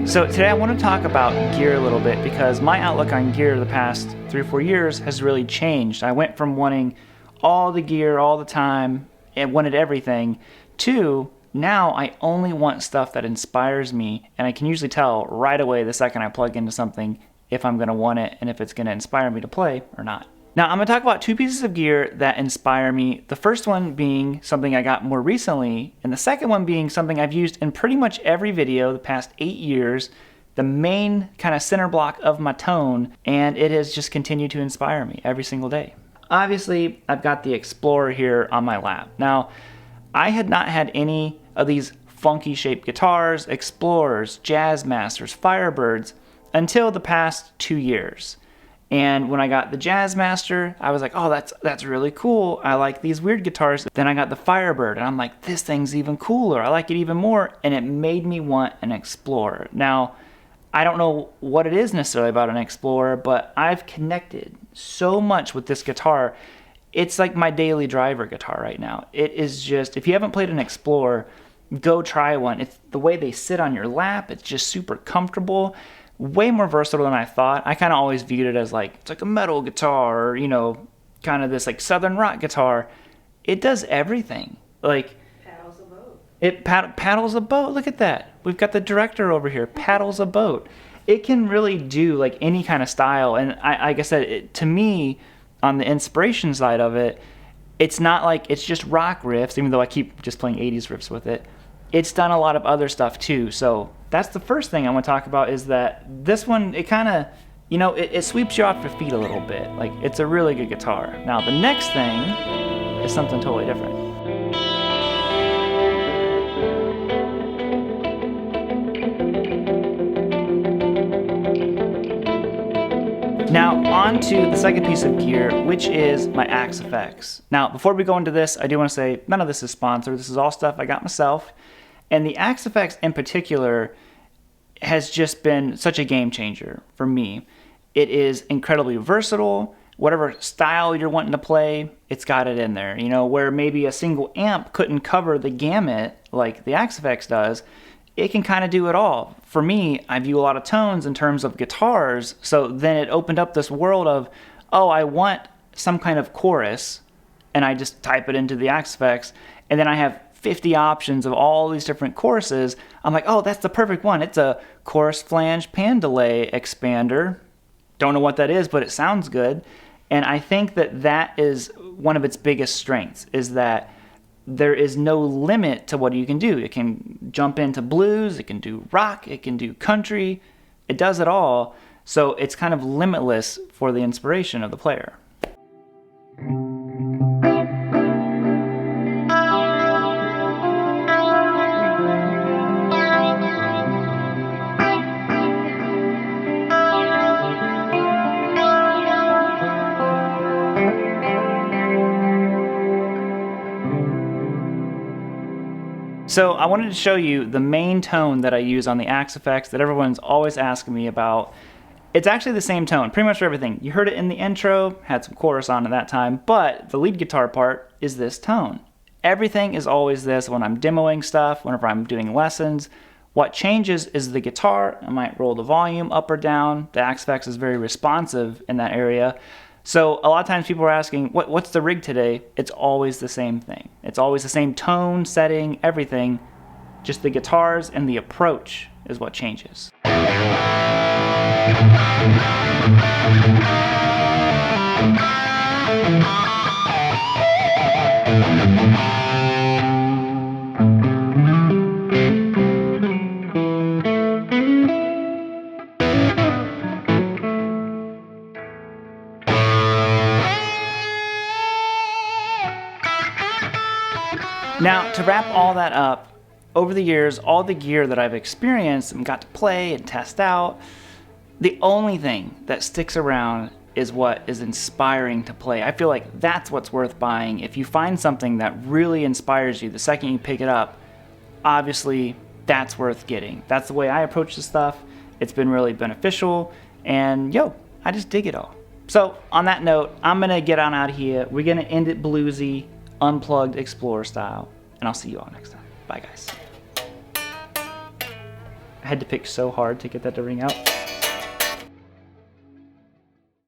So today I want to talk about gear a little bit because my outlook on gear the past 3 or 4 years has really changed. I went from wanting all the gear all the time and wanted everything to now I only want stuff that inspires me, and I can usually tell right away the second I plug into something if I'm going to want it and if it's going to inspire me to play or not. Now I'm going to talk about 2 pieces of gear that inspire me. The first one being something I got more recently, and the second one being something I've used in pretty much every video the past 8 years, the main kind of center block of my tone, and it has just continued to inspire me every single day. Obviously, I've got the Explorer here on my lap. Now, I had not had any of these funky shaped guitars, Explorers, Jazzmasters, Firebirds until the past 2 years. And when I got the Jazzmaster, I was like, oh, that's really cool. I like these weird guitars. Then I got the Firebird, and I'm like, this thing's even cooler. I like it even more. And it made me want an Explorer. Now, I don't know what it is necessarily about an Explorer, but I've connected so much with this guitar. It's like my daily driver guitar right now. It is just, if you haven't played an Explorer, go try one. It's the way they sit on your lap. It's just super comfortable. Way more versatile than I thought. I kind of always viewed it as like, it's like a metal guitar, or, you know, kind of this like southern rock guitar. It does everything. Like, paddles a boat. It paddles a boat. Look at that. We've got the director over here. Paddles a boat. It can really do like any kind of style. And like I said, to me, on the inspiration side of it, it's not like it's just rock riffs, even though I keep just playing 80s riffs with it. It's done a lot of other stuff too. So that's the first thing I want to talk about, is that this one, it kind of, you know, it sweeps you off your feet a little bit. Like, it's a really good guitar. Now, the next thing is something totally different. Now, on to the second piece of gear, which is my Axe effects. Now, before we go into this, I do want to say none of this is sponsored. This is all stuff I got myself. And the Axe effects in particular has just been such a game changer for me. It is incredibly versatile. Whatever style you're wanting to play, it's got it in there. You know, where maybe a single amp couldn't cover the gamut like the Axe effects does, it can kind of do it all. For me, I view a lot of tones in terms of guitars, so then it opened up this world of, oh, I want some kind of chorus, and I just type it into the Axe effects, and then I have 50 options of all these different choruses. I'm like, oh, that's the perfect one. It's a chorus flange pan delay expander. Don't know what that is, but it sounds good. And I think that that is one of its biggest strengths, is that there is no limit to what you can do. It can jump into blues, it can do rock, it can do country. It does it all. So it's kind of limitless for the inspiration of the player. So I wanted to show you the main tone that I use on the Axe effects that everyone's always asking me about. It's actually the same tone, pretty much for everything. You heard it in the intro, had some chorus on at that time, but the lead guitar part is this tone. Everything is always this when I'm demoing stuff, whenever I'm doing lessons. What changes is the guitar. I might roll the volume up or down. The Axe effects is very responsive in that area. So a lot of times people are asking, what's the rig today? It's always the same thing. It's always the same tone, setting, everything. Just the guitars and the approach is what changes. Now, to wrap all that up, over the years, all the gear that I've experienced and got to play and test out, the only thing that sticks around is what is inspiring to play. I feel like that's what's worth buying. If you find something that really inspires you the second you pick it up, obviously that's worth getting. That's the way I approach this stuff. It's been really beneficial, and I just dig it all. So on that note, I'm gonna get on out of here. We're gonna end it bluesy, unplugged Explorer style, and I'll see you all next time. Bye guys. had to pick so hard to get that to ring out.